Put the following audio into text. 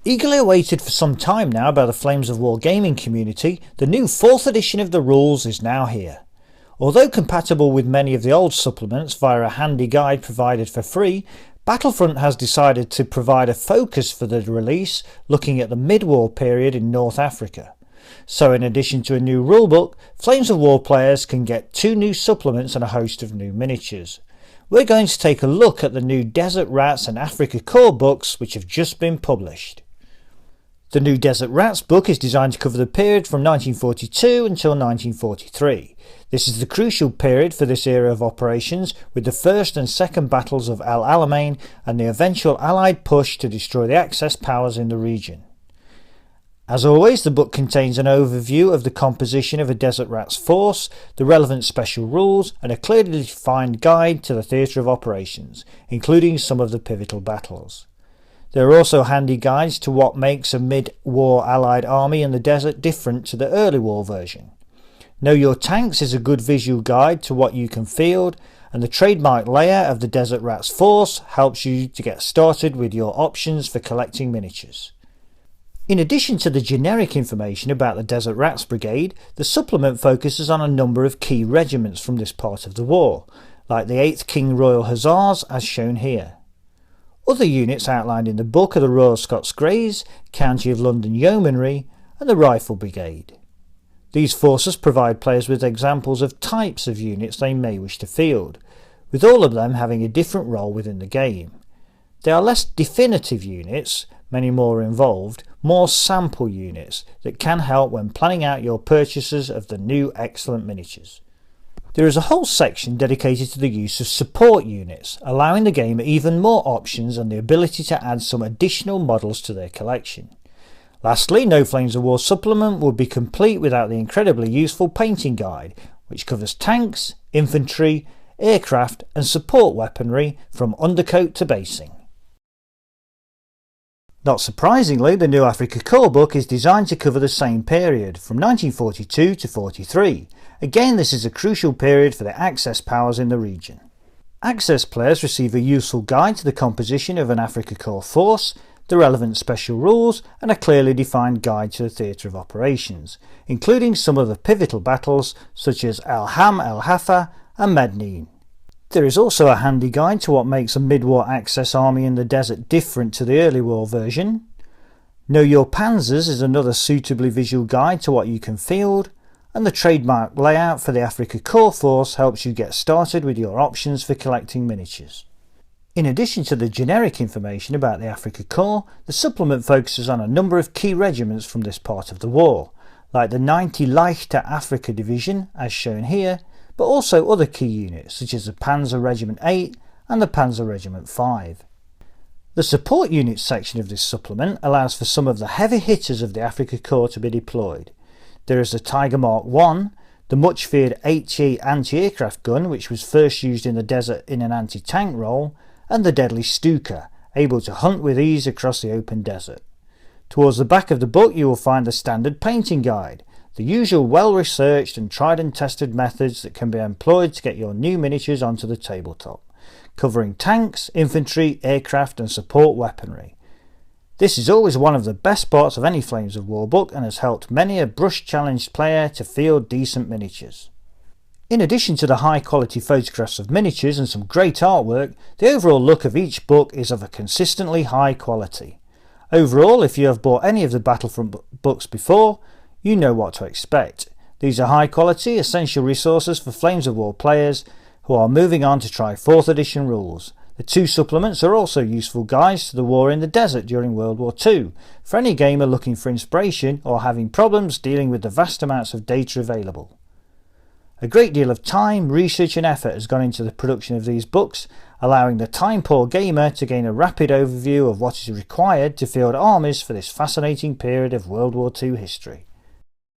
Eagerly awaited for some time now by the Flames of War gaming community, the new 4th edition of the rules is now here. Although compatible with many of the old supplements via a handy guide provided for free, Battlefront has decided to provide a focus for the release looking at the mid-war period in North Africa. So in addition to a new rulebook, Flames of War players can get 2 new supplements and a host of new miniatures. We're going to take a look at the new Desert Rats and Afrika Korps books which have just been published. The new Desert Rats book is designed to cover the period from 1942 until 1943. This is the crucial period for this era of operations, with the first and second battles of El Alamein and the eventual Allied push to destroy the Axis powers in the region. As always, the book contains an overview of the composition of a Desert Rats force, the relevant special rules, and a clearly defined guide to the theatre of operations, including some of the pivotal battles. There are also handy guides to what makes a mid-war Allied army in the desert different to the early war version. Know Your Tanks is a good visual guide to what you can field, and the trademark layout of the Desert Rats force helps you to get started with your options for collecting miniatures. In addition to the generic information about the Desert Rats Brigade, the supplement focuses on a number of key regiments from this part of the war, like the 8th King Royal Hussars as shown here. Other units outlined in the book are the Royal Scots Greys, County of London Yeomanry, and the Rifle Brigade. These forces provide players with examples of types of units they may wish to field, with all of them having a different role within the game. They are less definitive units, many more involved, more sample units that can help when planning out your purchases of the new excellent miniatures. There is a whole section dedicated to the use of support units, allowing the game even more options and the ability to add some additional models to their collection. Lastly, no Flames of War supplement would be complete without the incredibly useful painting guide, which covers tanks, infantry, aircraft and support weaponry from undercoat to basing. Not surprisingly, the new Afrika Korps book is designed to cover the same period, from 1942 to 43. Again, this is a crucial period for the Axis powers in the region. Axis players receive a useful guide to the composition of an Afrika Korps force, the relevant special rules, and a clearly defined guide to the theatre of operations, including some of the pivotal battles such as El Ham El Hafa and Mednin. There is also a handy guide to what makes a mid-war Axis army in the desert different to the early war version. Know Your Panzers is another suitably visual guide to what you can field, and the trademark layout for the Afrika Korps force helps you get started with your options for collecting miniatures. In addition to the generic information about the Afrika Korps, the supplement focuses on a number of key regiments from this part of the war, like the 90 Leichte Afrika Division as shown here, but also other key units such as the Panzer Regiment 8 and the Panzer Regiment 5. The support units section of this supplement allows for some of the heavy hitters of the Afrika Korps to be deployed. There is the Tiger Mark I, the much feared HE anti-aircraft gun which was first used in the desert in an anti-tank role, and the deadly Stuka, able to hunt with ease across the open desert. Towards the back of the book you will find the standard painting guide, the usual well-researched and tried and tested methods that can be employed to get your new miniatures onto the tabletop, covering tanks, infantry, aircraft and support weaponry. This is always one of the best parts of any Flames of War book and has helped many a brush-challenged player to field decent miniatures. In addition to the high-quality photographs of miniatures and some great artwork, the overall look of each book is of a consistently high quality. Overall, if you have bought any of the Battlefront books before, you know what to expect. These are high quality, essential resources for Flames of War players who are moving on to try 4th edition rules. The 2 supplements are also useful guides to the war in the desert during World War II, for any gamer looking for inspiration or having problems dealing with the vast amounts of data available. A great deal of time, research and effort has gone into the production of these books, allowing the time-poor gamer to gain a rapid overview of what is required to field armies for this fascinating period of World War II history.